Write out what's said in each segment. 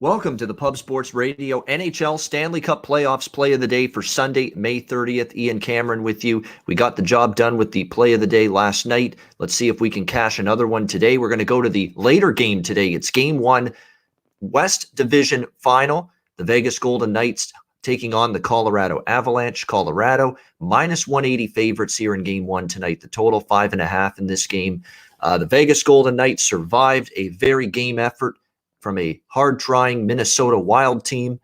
Welcome to the Pub Sports Radio NHL Stanley Cup Playoffs Play of the Day for Sunday, May 30th. Ian Cameron with you. We got the job done with the Play of the Day last night. Let's see if we can cash another one today. We're going to go to the later game today. It's Game 1, West Division Final. The Vegas Golden Knights taking on the Colorado Avalanche. Colorado minus 180 favorites here in Game 1 tonight. The total 5.5 in this game. The Vegas Golden Knights survived a very game effort from a hard-trying Minnesota Wild team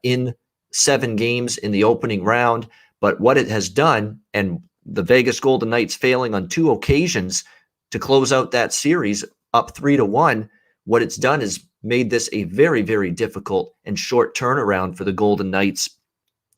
in 7 games in the opening round. But what it has done, and the Vegas Golden Knights failing on 2 occasions to close out that series up 3-1, what it's done is made this a very, very difficult and short turnaround for the Golden Knights,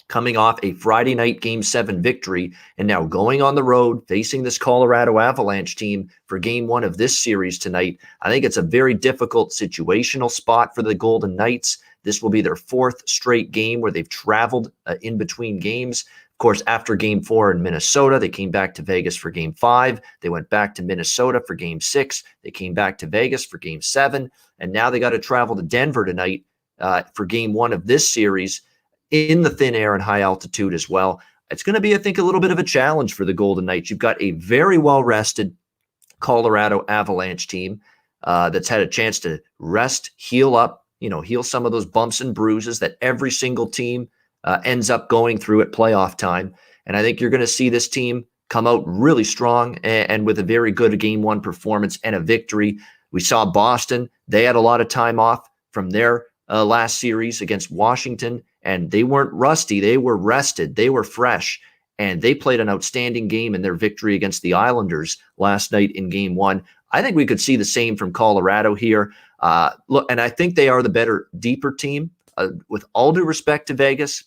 coming off a Friday night Game 7 victory and now going on the road facing this Colorado Avalanche team for Game 1 of this series tonight. I think it's a very difficult situational spot for the Golden Knights. This will be their 4th straight game where they've traveled in between games. Of course, after Game 4 in Minnesota, they came back to Vegas for Game 5. They went back to Minnesota for Game 6. They came back to Vegas for Game 7. And now they got to travel to Denver tonight for Game 1 of this series, in the thin air and high altitude as well. It's going to be, I think, a little bit of a challenge for the Golden Knights. You've got a very well-rested Colorado Avalanche team that's had a chance to rest, heal up, heal some of those bumps and bruises that every single team ends up going through at playoff time. And I think you're going to see this team come out really strong and with a very good Game 1 performance and a victory. We saw Boston. They had a lot of time off from their last series against Washington, and they weren't rusty. They were rested. They were fresh, and they played an outstanding game in their victory against the Islanders last night in Game 1. I think we could see the same from Colorado here. Look, and I think they are the better, deeper team. With all due respect to Vegas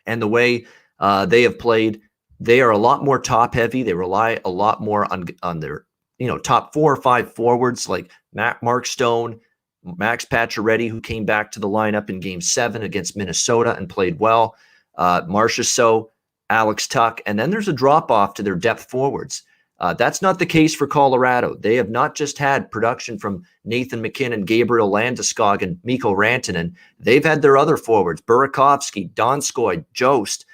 and the way they have played, they are a lot more top-heavy. They rely a lot more on their top 4 or 5 forwards like Mark Stone, Max Pacioretty, who came back to the lineup in Game 7 against Minnesota and played well. Marchessault, Alex Tuch, and then there's a drop-off to their depth forwards. That's not the case for Colorado. They have not just had production from Nathan MacKinnon, Gabriel Landeskog, and Mikko Rantanen. They've had their other forwards, Burakovsky, Donskoy, Jost,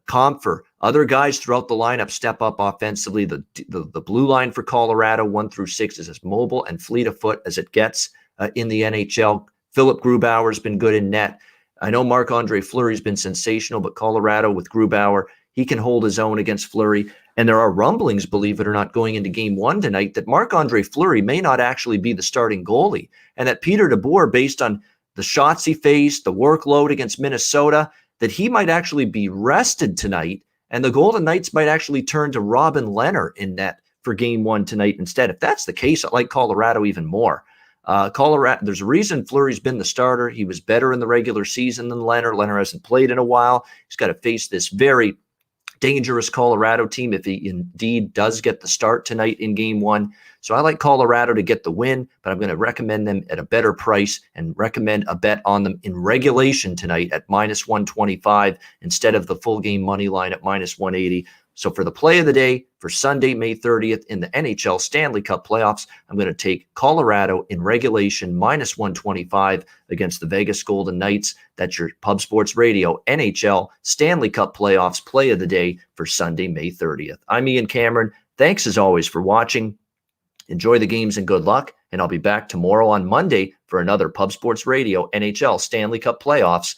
Comfer, other guys throughout the lineup step up offensively. The blue line for Colorado, 1 through 6, is as mobile and fleet of foot as it gets in the NHL. Philip Grubauer's been good in net. I know Marc-Andre Fleury's been sensational, but Colorado with Grubauer, he can hold his own against Fleury. And there are rumblings, believe it or not, going into Game 1 tonight that Marc-Andre Fleury may not actually be the starting goalie, and that Peter DeBoer, based on the shots he faced, the workload against Minnesota, that he might actually be rested tonight, and the Golden Knights might actually turn to Robin Lehner in net for Game 1 tonight instead. If that's the case, I like Colorado even more. Colorado, there's a reason Fleury's been the starter. He was better in the regular season than Lehner. Lehner hasn't played in a while. He's got to face this very dangerous Colorado team if he indeed does get the start tonight in Game 1. So I like Colorado to get the win, but I'm going to recommend them at a better price and recommend a bet on them in regulation tonight at minus 125 instead of the full game money line at minus 180. So for the play of the day for Sunday, May 30th in the NHL Stanley Cup playoffs, I'm going to take Colorado in regulation minus 125 against the Vegas Golden Knights. That's your Pub Sports Radio NHL Stanley Cup playoffs play of the day for Sunday, May 30th. I'm Ian Cameron. Thanks as always for watching. Enjoy the games and good luck. And I'll be back tomorrow on Monday for another Pub Sports Radio NHL Stanley Cup playoffs